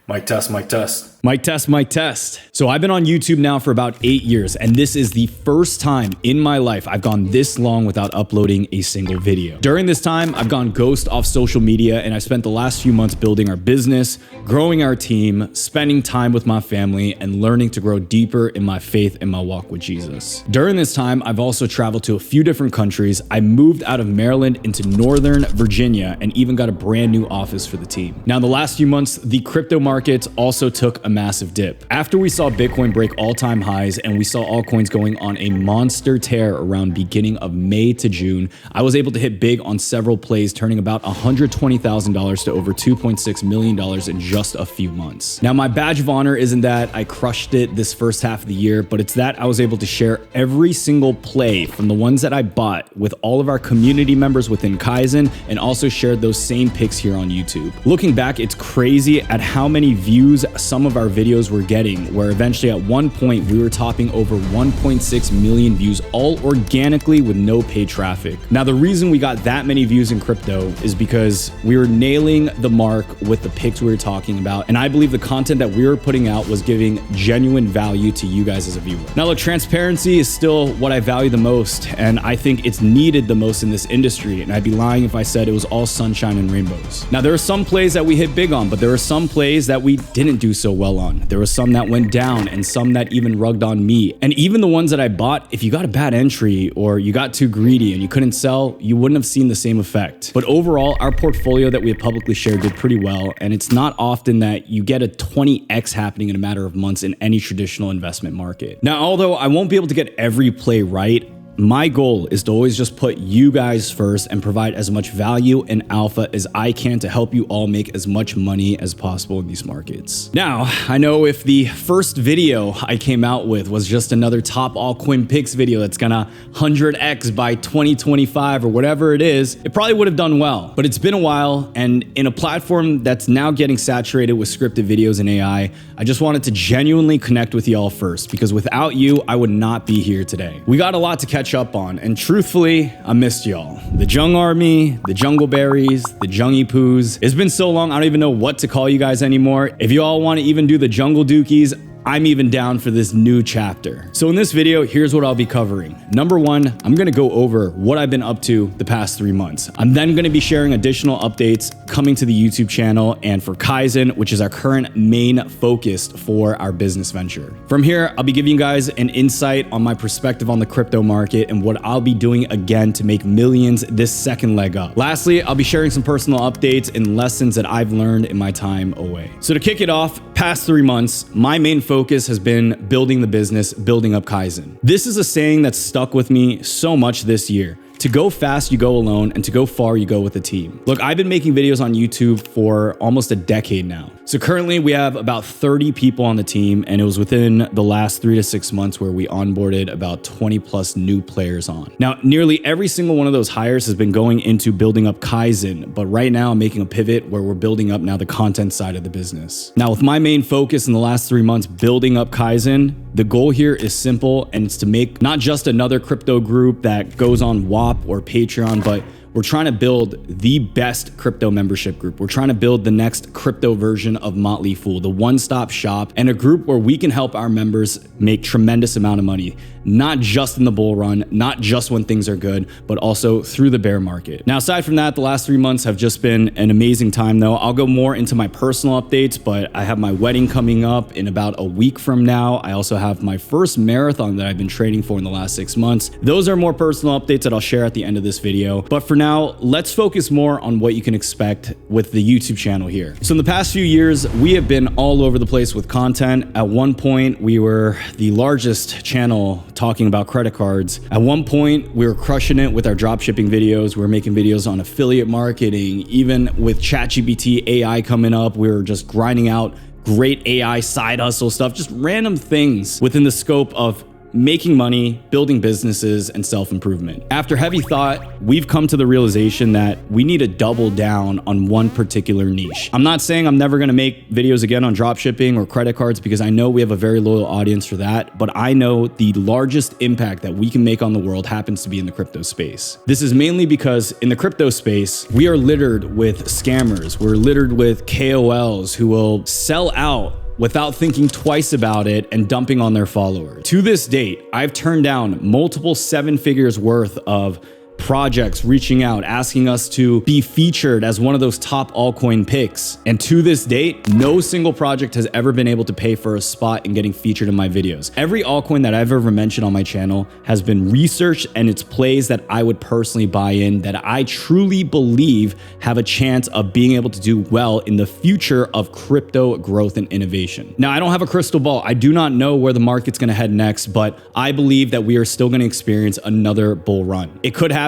Mic test, mic test. Mic test, mic test. So I've been on YouTube now for about 8 years, and this is the first time in my life I've gone this long without uploading a single video. During this time, I've gone ghost off social media, and I spent the last few months building our business, growing our team, spending time with my family, and learning to grow deeper in my faith and my walk with Jesus. During this time, I've also traveled to a few different countries. I moved out of Maryland into Northern Virginia and even got a brand new office for the team. Now, in the last few months, the crypto markets also took a massive dip. After we saw Bitcoin break all-time highs and we saw altcoins going on a monster tear around beginning of May to June, I was able to hit big on several plays, turning about $120,000 to over $2.6 million in just a few months. Now, my badge of honor isn't that I crushed it this first half of the year, but it's that I was able to share every single play from the ones that I bought with all of our community members within Kaizen, and also shared those same picks here on YouTube. Looking back, it's crazy at how many views some of our videos were getting, where eventually at one point we were topping over 1.6 million views, all organically with no paid traffic. Now, the reason we got that many views in crypto is because we were nailing the mark with the picks we were talking about, and I believe the content that we were putting out was giving genuine value to you guys as a viewer. Now, look, transparency is still what I value the most, and I think it's needed the most in this industry, and I'd be lying if I said it was all sunshine and rainbows. Now, there are some plays that we hit big on, but there are some plays that we didn't do so well on. There were some that went down and some that even rugged on me. And even the ones that I bought, if you got a bad entry or you got too greedy and you couldn't sell, you wouldn't have seen the same effect. But overall, our portfolio that we have publicly shared did pretty well, and it's not often that you get a 20x happening in a matter of months in any traditional investment market. Now, although I won't be able to get every play right, my goal is to always just put you guys first and provide as much value and alpha as I can to help you all make as much money as possible in these markets. Now, I know if the first video I came out with was just another top altcoin picks video that's gonna 100x by 2025 or whatever it is, it probably would have done well. But it's been a while, and in a platform that's now getting saturated with scripted videos and AI, I just wanted to genuinely connect with y'all first, because without you, I would not be here today. We got a lot to catch up on, and truthfully, I missed y'all. The Jung Army, the Jungleberries, the Jungie Poos. It's been so long, I don't even know what to call you guys anymore. If you all want to even do the Jungle Dookies, I'm even down for this new chapter. So in this video, here's what I'll be covering. Number one, I'm gonna go over what I've been up to the past 3 months. I'm then gonna be sharing additional updates coming to the YouTube channel and for Kaizen, which is our current main focus for our business venture. From here, I'll be giving you guys an insight on my perspective on the crypto market and what I'll be doing again to make millions this second leg up. Lastly, I'll be sharing some personal updates and lessons that I've learned in my time away. So to kick it off, past 3 months, my main focus has been building the business, building up Kaizen. This is a saying that's stuck with me so much this year. To go fast, you go alone, and to go far, you go with a team. Look, I've been making videos on YouTube for almost a decade now. So currently we have about 30 people on the team, and it was within the last 3 to 6 months where we onboarded about 20 plus new players on. Now, nearly every single one of those hires has been going into building up Kaizen, but right now I'm making a pivot where we're building up now the content side of the business. Now, with my main focus in the last 3 months building up Kaizen, the goal here is simple, and it's to make not just another crypto group that goes on WAP or Patreon, but We're trying to build the best crypto membership group. We're trying to build the next crypto version of Motley Fool, the one-stop shop, and a group where we can help our members make tremendous amount of money, not just in the bull run, not just when things are good, but also through the bear market. Now, aside from that, the last 3 months have just been an amazing time though. I'll go more into my personal updates, but I have my wedding coming up in about a week from now. I also have my first marathon that I've been training for in the last 6 months. Those are more personal updates that I'll share at the end of this video. But for now, let's focus more on what you can expect with the YouTube channel here. So in the past few years, we have been all over the place with content. At one point, we were the largest channel talking about credit cards. At one point, we were crushing it with our dropshipping videos. We were making videos on affiliate marketing. Even with ChatGPT AI coming up, we were just grinding out great AI side hustle stuff, just random things within the scope of making money, building businesses, and self-improvement. After heavy thought, we've come to the realization that we need to double down on one particular niche. I'm not saying I'm never gonna make videos again on dropshipping or credit cards because I know we have a very loyal audience for that, but I know the largest impact that we can make on the world happens to be in the crypto space. This is mainly because in the crypto space, we are littered with scammers. We're littered with KOLs who will sell out without thinking twice about it and dumping on their followers. To this date, I've turned down multiple 7 figures worth of projects reaching out, asking us to be featured as one of those top altcoin picks. And to this date, no single project has ever been able to pay for a spot in getting featured in my videos. Every altcoin that I've ever mentioned on my channel has been researched, and it's plays that I would personally buy in, that I truly believe have a chance of being able to do well in the future of crypto growth and innovation. Now, I don't have a crystal ball. I do not know where the market's gonna head next, but I believe that we are still gonna experience another bull run. It could happen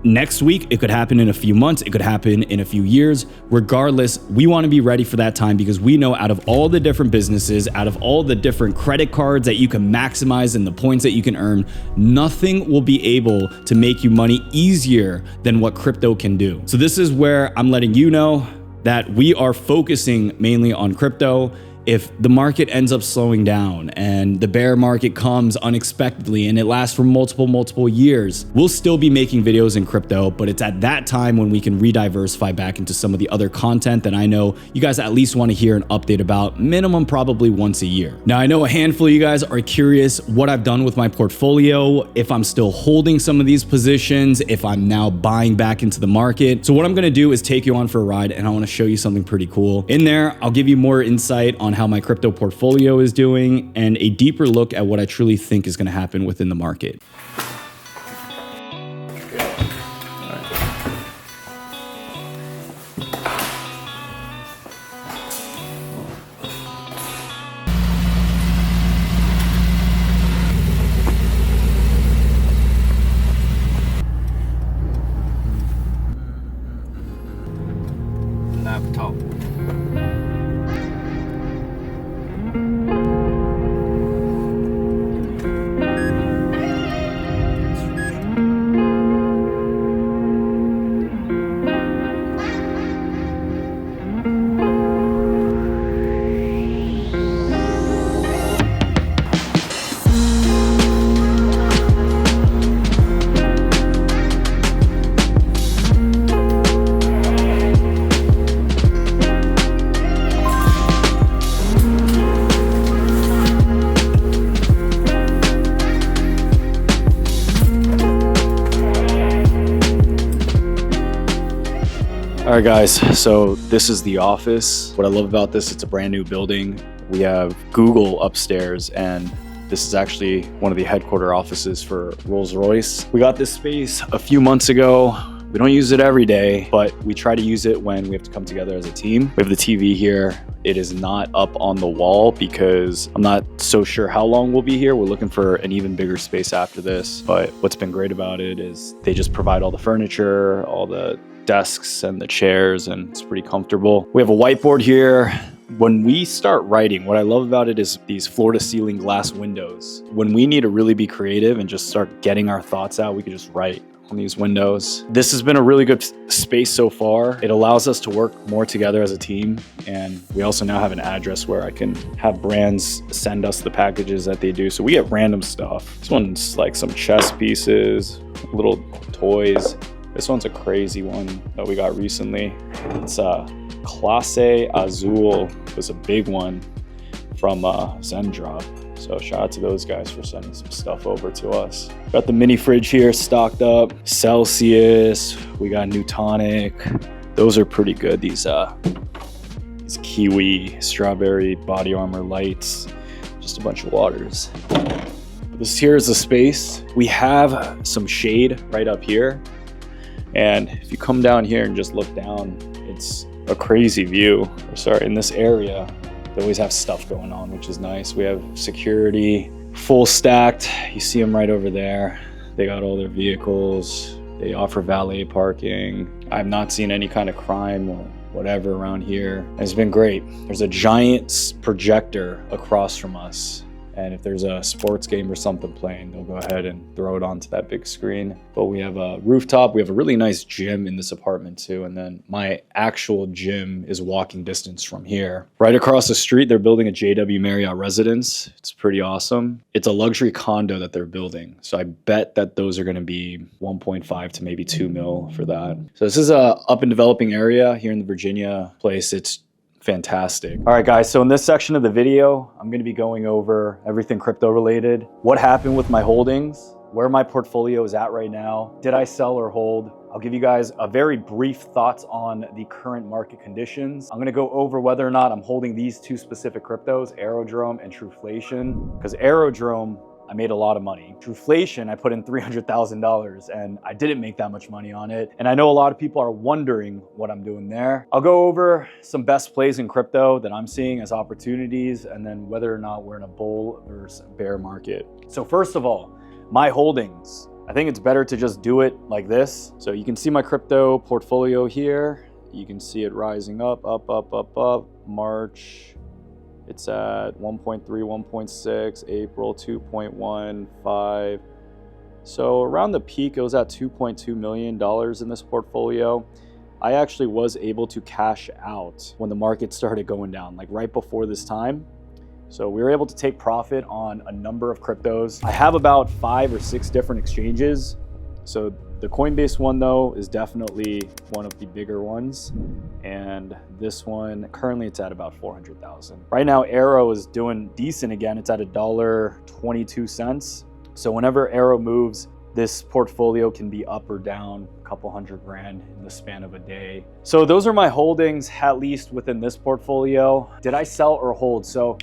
next week, it could happen in a few months, it could happen in a few years. Regardless, we want to be ready for that time because we know out of all the different businesses, out of all the different credit cards that you can maximize and the points that you can earn, nothing will be able to make you money easier than what crypto can do. So this is where I'm letting you know that we are focusing mainly on crypto. If the market ends up slowing down and the bear market comes unexpectedly and it lasts for multiple years, we'll still be making videos in crypto, but it's at that time when we can re-diversify back into some of the other content that I know you guys at least want to hear an update about, minimum probably once a year. Now, I know a handful of you guys are curious what I've done with my portfolio, if I'm still holding some of these positions, if I'm now buying back into the market. So what I'm going to do is take you on for a ride, and I want to show you something pretty cool. In there, I'll give you more insight on how my crypto portfolio is doing and a deeper look at what I truly think is going to happen within the market. Laptop. All right, guys, so this is the office. What I love about this, it's a brand new building. We have Google upstairs, and this is actually one of the headquarter offices for Rolls-Royce. We got this space a few months ago. We don't use it every day, but we try to use it when we have to come together as a team. We have the TV here. It is not up on the wall because I'm not so sure how long we'll be here. We're looking for an even bigger space after this. But what's been great about it is they just provide all the furniture, all the desks and the chairs, and it's pretty comfortable. We have a whiteboard here. When we start writing, what I love about it is these floor-to-ceiling glass windows. When we need to really be creative and just start getting our thoughts out, we can just write on these windows. This has been a really good space so far. It allows us to work more together as a team, and we also now have an address where I can have brands send us the packages that they do. So we get random stuff. This one's like some chess pieces, little toys. We This one's a crazy one that we got recently. It's Clase Azul. Was a big one from Zendrop. So shout out to those guys for sending some stuff over to us. Got the mini fridge here stocked up. Celsius, we got Newtonic. Those are pretty good. These kiwi, strawberry, body armor lights, just a bunch of waters. This here is the space. We have some shade right up here. And if you come down here and just look down, it's a crazy view. Sorry, in this area, they always have stuff going on, which is nice. We have security, full stacked. You see them right over there. They got all their vehicles. They offer valet parking. I've not seen any kind of crime or whatever around here. It's been great. There's a giant projector across from us. And if there's a sports game or something playing, they'll go ahead and throw it onto that big screen. But we have a rooftop. We have a really nice gym in this apartment too. And then my actual gym is walking distance from here. Right across the street, they're building a JW Marriott residence. It's pretty awesome. It's a luxury condo that they're building. So I bet that those are gonna be 1.5 to maybe 2 mil for that. So this is a up and developing area here in the Virginia place. It's fantastic. All right, guys, so in this section of the video, I'm gonna be going over everything crypto related, what happened with my holdings, where my portfolio is at right now, did I sell or hold? I'll give you guys a very brief thoughts on the current market conditions. I'm gonna go over whether or not I'm holding these two specific cryptos, Aerodrome and Trueflation, because Aerodrome, I made a lot of money. Trueflation, I put in $300,000 and I didn't make that much money on it. And I know a lot of people are wondering what I'm doing there. I'll go over some best plays in crypto that I'm seeing as opportunities and then whether or not we're in a bull versus bear market. So first of all, my holdings. I think it's better to just do it like this. So you can see my crypto portfolio here. You can see it rising up, March. It's at 1.3, 1.6, April 2.15. So around the peak, it was at $2.2 million in this portfolio. I actually was able to cash out when the market started going down, like right before this time. So we were able to take profit on a number of cryptos. I have about 5 or 6 different exchanges. So the Coinbase one though is definitely one of the bigger ones. And this one, currently it's at about 400,000. Right now, Arrow is doing decent again. It's at $1.22. So whenever Arrow moves, this portfolio can be up or down a couple $100 grand in the span of a day. So those are my holdings, at least within this portfolio. Did I sell or hold? So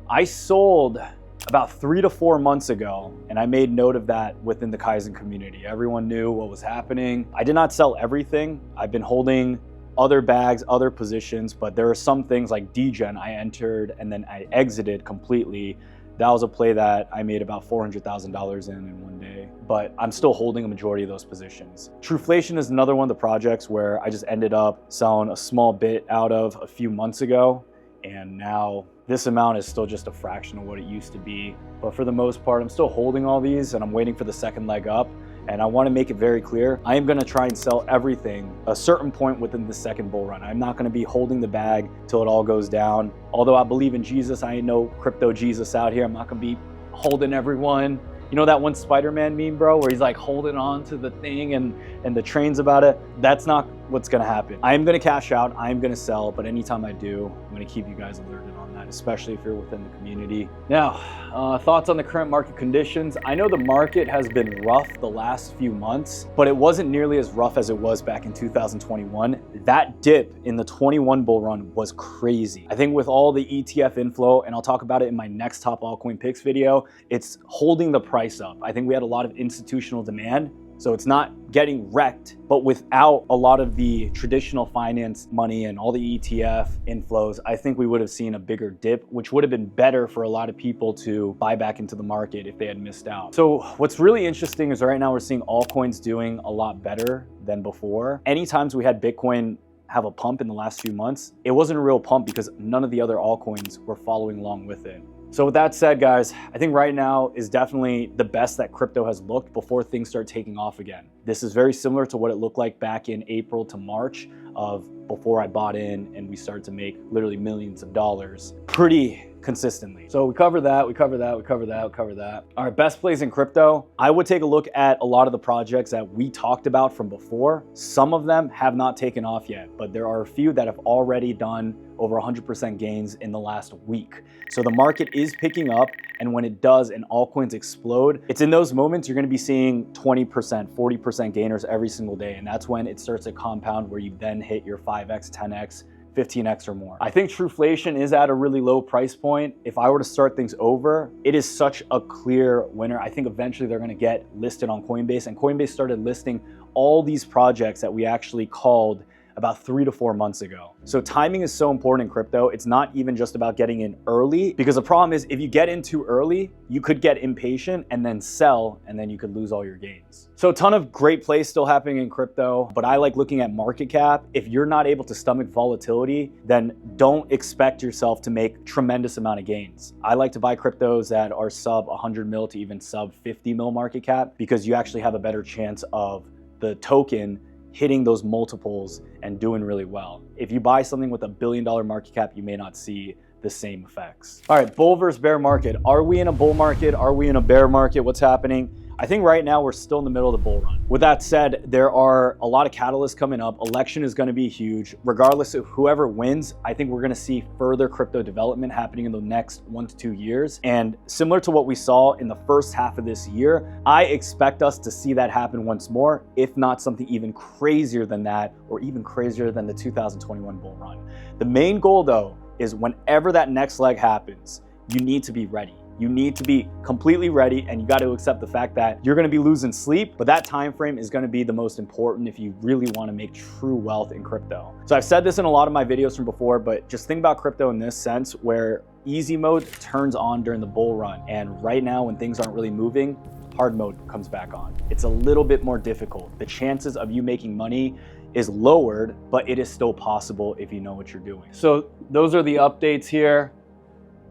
I sold about 3 to 4 months ago, and I made note of that within the Kaizen community. Everyone knew what was happening. I did not sell everything. I've been holding other bags, other positions, but there are some things like DGen I entered and then I exited completely. That was a play that I made about $400,000 in one day, but I'm still holding a majority of those positions. Trueflation is another one of the projects where I just ended up selling a small bit out of a few months ago, and now this amount is still just a fraction of what it used to be. But for the most part, I'm still holding all these and I'm waiting for the second leg up. And I want to make it very clear, I am going to try and sell everything a certain point within the second bull run. I'm not going to be holding the bag till it all goes down. Although I believe in Jesus, I ain't no crypto Jesus out here. I'm not going to be holding everyone. You know that one Spider-Man meme, bro, where he's like holding on to the thing and the trains about it? That's not what's going to happen. I am going to cash out. I am going to sell. But anytime I do, I'm going to keep you guys alerted on that, especially if you're within the community. Now, thoughts on the current market conditions. I know the market has been rough the last few months, but it wasn't nearly as rough as it was back in 2021. That dip in the 21 bull run was crazy. I think with all the ETF inflow, and I'll talk about it in my next top altcoin picks video, it's holding the price up. I think we had a lot of institutional demand. So it's not getting wrecked, but without a lot of the traditional finance money and all the ETF inflows, I think we would have seen a bigger dip, which would have been better for a lot of people to buy back into the market if they had missed out. So what's really interesting is right now we're seeing altcoins doing a lot better than before. Anytime we had Bitcoin have a pump in the last few months, it wasn't a real pump because none of the other altcoins were following along with it. So with that said, guys, I think right now is definitely the best that crypto has looked before things start taking off again. This is very similar to what it looked like back in April to March of before I bought in and we started to make literally millions of dollars pretty consistently. So we cover that, we cover that, we cover that, we cover that. All right, best plays in crypto. I would take a look at a lot of the projects that we talked about from before. Some of them have not taken off yet, but there are a few that have already done over 100% gains in the last week. So the market is picking up, and when it does and altcoins explode, it's in those moments you're gonna be seeing 20%, 40% gainers every single day. And that's when it starts to compound, where you then hit your 5x, 10x, 15x or more. I think Trueflation is at a really low price point. If I were to start things over, it is such a clear winner. I think eventually they're gonna get listed on Coinbase, and Coinbase started listing all these projects that we actually called about 3 to 4 months ago. So timing is so important in crypto. It's not even just about getting in early, because the problem is if you get in too early, you could get impatient and then sell, and then you could lose all your gains. So a ton of great plays still happening in crypto, but I like looking at market cap. If you're not able to stomach volatility, then don't expect yourself to make tremendous amount of gains. I like to buy cryptos that are sub 100 mil to even sub 50 mil market cap, because you actually have a better chance of the token hitting those multiples and doing really well. If you buy something with $1 billion market cap, you may not see the same effects. All right, bull versus bear market. Are we in a bull market? Are we in a bear market? What's happening? I think right now we're still in the middle of the bull run. With that said, there are a lot of catalysts coming up. Election is gonna be huge. Regardless of whoever wins, I think we're gonna see further crypto development happening in the next 1 to 2 years. And similar to what we saw in the first half of this year, I expect us to see that happen once more, if not something even crazier than that, or even crazier than the 2021 bull run. The main goal though, is whenever that next leg happens, you need to be ready. You need to be completely ready, and you got to accept the fact that you're going to be losing sleep, but that time frame is going to be the most important if you really want to make true wealth in crypto. So I've said this in a lot of my videos from before, but just think about crypto in this sense, where easy mode turns on during the bull run, and right now when things aren't really moving, hard mode comes back on. It's a little bit more difficult. The chances of you making money is lowered, but it is still possible if you know what you're doing. So those are the updates here.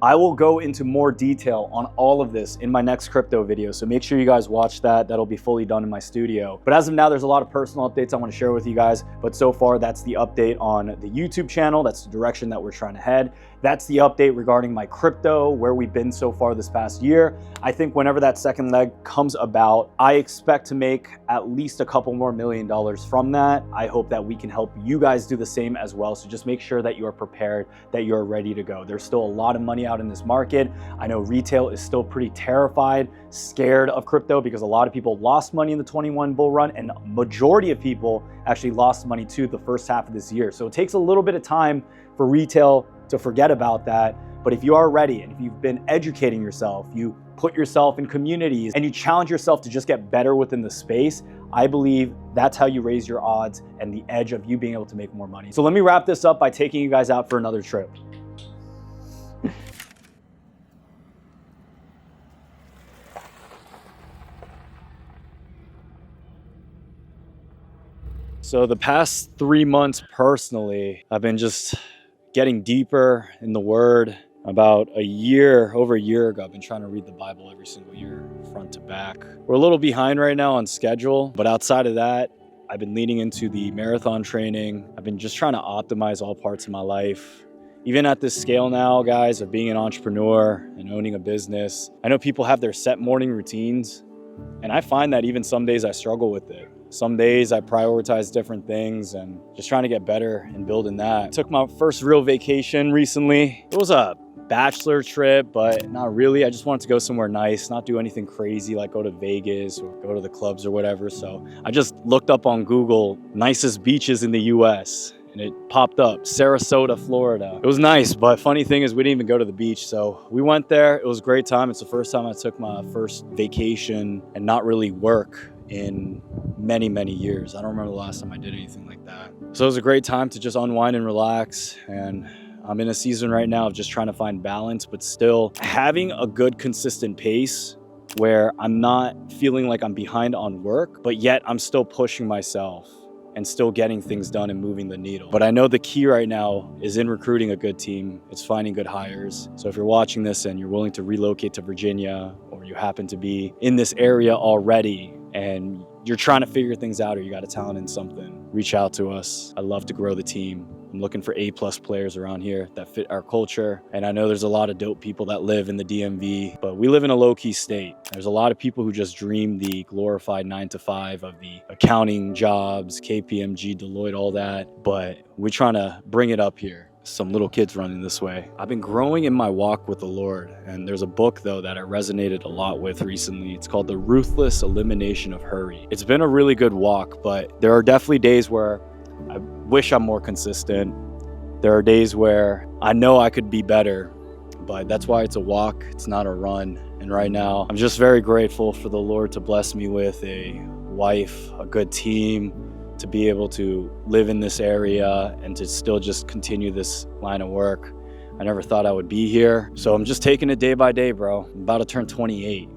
I will go into more detail on all of this in my next crypto video, so make sure you guys watch that. That'll be fully done in my studio. But as of now, there's a lot of personal updates I want to share with you guys, but so far that's the update on the YouTube channel. That's the direction that we're trying to head. That's the update regarding my crypto, where we've been so far this past year. I think whenever that second leg comes about, I expect to make at least a couple more $1 million from that. I hope that we can help you guys do the same as well. So just make sure that you are prepared, that you're ready to go. There's still a lot of money out in this market. I know retail is still pretty terrified, scared of crypto, because a lot of people lost money in the 21 bull run, and a majority of people actually lost money too the first half of this year. So it takes a little bit of time for retail to forget about that. But if you are ready, and if you've been educating yourself, you put yourself in communities, and you challenge yourself to just get better within the space, I believe that's how you raise your odds and the edge of you being able to make more money. So let me wrap this up by taking you guys out for another trip. So the past 3 months personally, I've been just getting deeper in the Word. About over a year ago, I've been trying to read the Bible every single year, front to back. We're a little behind right now on schedule, but outside of that, I've been leaning into the marathon training. I've been just trying to optimize all parts of my life. Even at this scale now, guys, of being an entrepreneur and owning a business, I know people have their set morning routines, and I find that even some days I struggle with it. Some days I prioritize different things, and just trying to get better and building that. I took my first real vacation recently. It was a bachelor trip, but not really. I just wanted to go somewhere nice, not do anything crazy like go to Vegas or go to the clubs or whatever. So I just looked up on Google nicest beaches in the US, and it popped up Sarasota, Florida. It was nice, but funny thing is we didn't even go to the beach. So we went there. It was a great time. It's the first time I took my first vacation and not really work in many, many years. I don't remember the last time I did anything like that. So it was a great time to just unwind and relax. And I'm in a season right now of just trying to find balance, but still having a good consistent pace where I'm not feeling like I'm behind on work, but yet I'm still pushing myself and still getting things done and moving the needle. But I know the key right now is in recruiting a good team. It's finding good hires. So if you're watching this and you're willing to relocate to Virginia, or you happen to be in this area already and you're trying to figure things out or you got a talent in something, reach out to us. I'd love to grow the team. I'm looking for A+ players around here that fit our culture. And I know there's a lot of dope people that live in the DMV, but we live in a low-key state. There's a lot of people who just dream the glorified 9-to-5 of the accounting jobs, KPMG, Deloitte, all that. But we're trying to bring it up here. Some little kids running this way. I've been growing in my walk with the Lord, and there's a book though that I resonated a lot with recently. It's called The Ruthless Elimination of Hurry. It's been a really good walk, but there are definitely days where I wish I'm more consistent. There are days where I know I could be better, but that's why it's a walk, it's not a run. And right now, I'm just very grateful for the Lord to bless me with a wife, a good team, to be able to live in this area and to still just continue this line of work. I never thought I would be here. So I'm just taking it day by day, bro. I'm about to turn 28,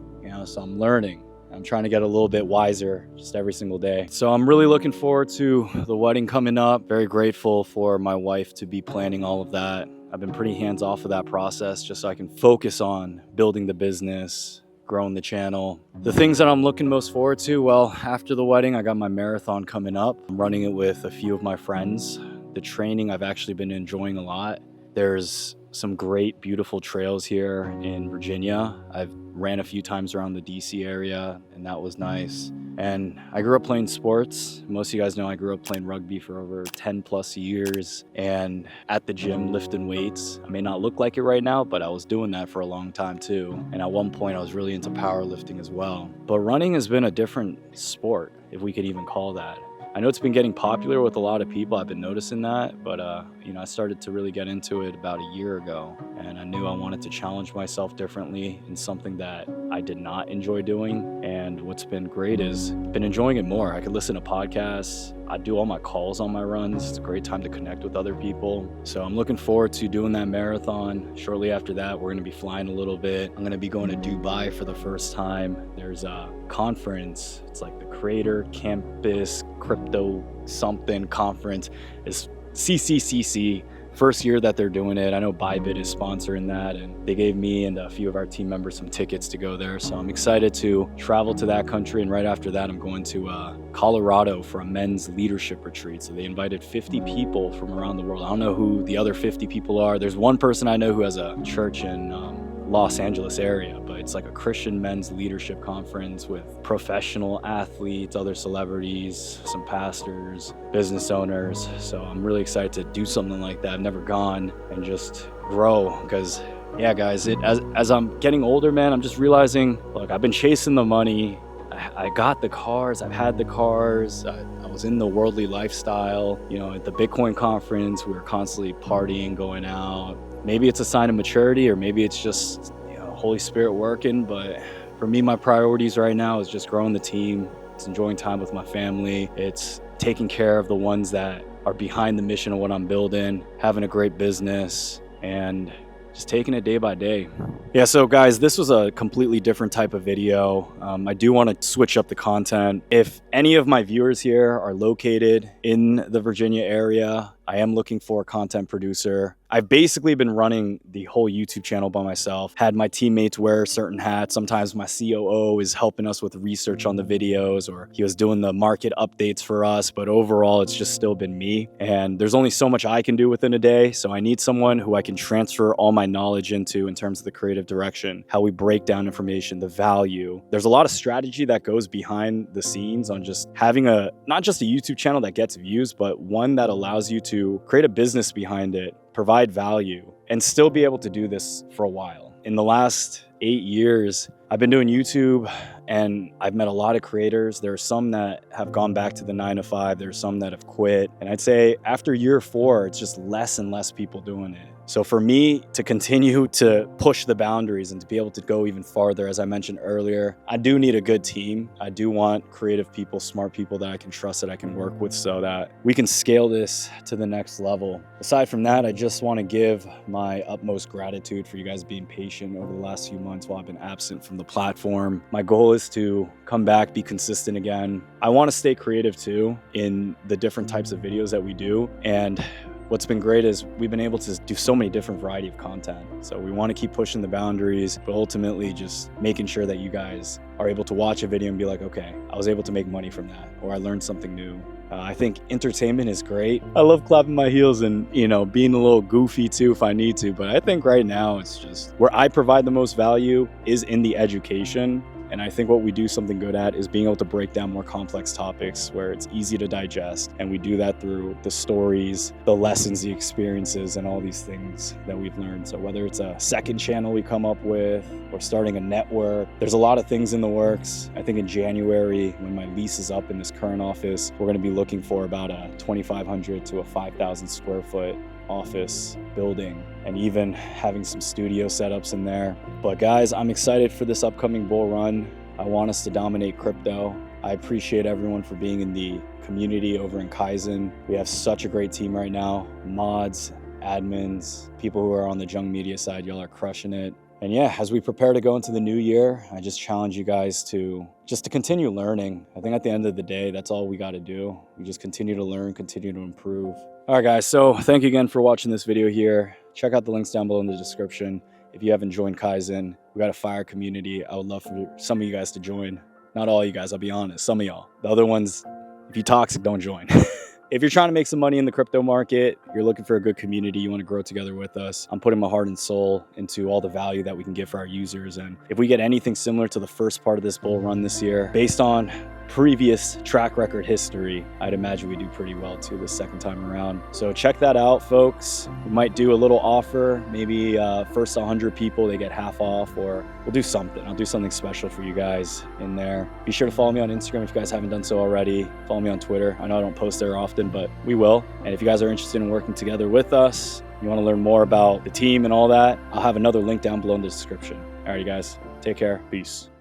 so I'm learning. I'm trying to get a little bit wiser just every single day. So I'm really looking forward to the wedding coming up. Very grateful for my wife to be planning all of that. I've been pretty hands off of that process just so I can focus on building the business, growing the channel. The things that I'm looking most forward to, well, after the wedding, I got my marathon coming up. I'm running it with a few of my friends. The training I've actually been enjoying a lot. There's some great, beautiful trails here in Virginia. I've ran a few times around the DC area, and that was nice. And I grew up playing sports. Most of you guys know I grew up playing rugby for over 10+ years and at the gym lifting weights. I may not look like it right now, but I was doing that for a long time too. And at one point I was really into powerlifting as well. But running has been a different sport, if we could even call that. I know it's been getting popular with a lot of people. I've been noticing that, but I started to really get into it about a year ago, and I knew I wanted to challenge myself differently in something that I did not enjoy doing. And what's been great is I've been enjoying it more. I could listen to podcasts. I do all my calls on my runs. It's a great time to connect with other people. So I'm looking forward to doing that marathon. Shortly after that, we're gonna be flying a little bit. I'm gonna be going to Dubai for the first time. There's a conference. It's like the Creator Campus Crypto something conference. It's CCCC. First year that they're doing it. I know Bybit is sponsoring that, and they gave me and a few of our team members some tickets to go there. So I'm excited to travel to that country. And right after that, I'm going to Colorado for a men's leadership retreat. So they invited 50 people from around the world. I don't know who the other 50 people are. There's one person I know who has a church in Los Angeles area, but it's like a Christian men's leadership conference with professional athletes, other celebrities, some pastors, business owners. So I'm really excited to do something like that. I've never gone and just grow, because yeah, guys, as I'm getting older, man, I'm just realizing, look, I've been chasing the money. I got the cars, I've had the cars, I was in the worldly lifestyle. At the Bitcoin conference, we were constantly partying, going out. Maybe it's a sign of maturity, or maybe it's just Holy Spirit working. But for me, my priorities right now is just growing the team. It's enjoying time with my family. It's taking care of the ones that are behind the mission of what I'm building, having a great business, and just taking it day by day. Yeah, so guys, this was a completely different type of video. I do want to switch up the content. If any of my viewers here are located in the Virginia area, I am looking for a content producer. I've basically been running the whole YouTube channel by myself, had my teammates wear certain hats. Sometimes my COO is helping us with research on the videos, or he was doing the market updates for us. But overall, it's just still been me. And there's only so much I can do within a day. So I need someone who I can transfer all my knowledge into in terms of the creative direction, how we break down information, the value. There's a lot of strategy that goes behind the scenes on just having not just a YouTube channel that gets views, but one that allows you to create a business behind it, provide value, and still be able to do this for a while. In the last 8 years, I've been doing YouTube, and I've met a lot of creators. There are some that have gone back to the 9-to-5. There's some that have quit. And I'd say after year 4, it's just less and less people doing it. So for me to continue to push the boundaries and to be able to go even farther, as I mentioned earlier, I do need a good team. I do want creative people, smart people that I can trust, that I can work with, so that we can scale this to the next level. Aside from that, I just want to give my utmost gratitude for you guys being patient over the last few months while I've been absent from the platform. My goal is to come back, be consistent again. I want to stay creative too in the different types of videos that we do. And what's been great is we've been able to do so many different variety of content. So we want to keep pushing the boundaries, but ultimately just making sure that you guys are able to watch a video and be like, okay, I was able to make money from that, or I learned something new. I think entertainment is great. I love clapping my heels and, you know, being a little goofy too if I need to, but I think right now it's just where I provide the most value is in the education. And I think what we do something good at is being able to break down more complex topics where it's easy to digest. And we do that through the stories, the lessons, the experiences, and all these things that we've learned. So whether it's a second channel we come up with or starting a network, there's a lot of things in the works. I think in January, when my lease is up in this current office, we're going to be looking for about a 2,500 to a 5,000 square foot office building, and even having some studio setups in there. But guys, I'm excited for this upcoming bull run. I want us to dominate crypto. I appreciate everyone for being in the community over in Kaizen. We have such a great team right now. Mods, admins, people who are on the Jung Media side, y'all are crushing it. And yeah, as we prepare to go into the new year, I just challenge you guys to continue learning. I think at the end of the day, that's all we got to do. We just continue to learn, continue to improve. All right, guys. So thank you again for watching this video here. Check out the links down below in the description. If you haven't joined Kaizen, we got a fire community. I would love for some of you guys to join. Not all you guys, I'll be honest. Some of y'all. The other ones, if you're toxic, don't join. If you're trying to make some money in the crypto market, you're looking for a good community, you want to grow together with us, I'm putting my heart and soul into all the value that we can give for our users. And if we get anything similar to the first part of this bull run this year, based on previous track record history, I'd imagine we do pretty well too this second time around. So check that out, folks. We might do a little offer, maybe first 100 people, they get half off, or we'll do something. I'll do something special for you guys in there. Be sure to follow me on Instagram if you guys haven't done so already. Follow me on Twitter. I know I don't post there often, but we will. And if you guys are interested in working together with us, you want to learn more about the team and all that, I'll have another link down below in the description. All right, you guys, take care. Peace.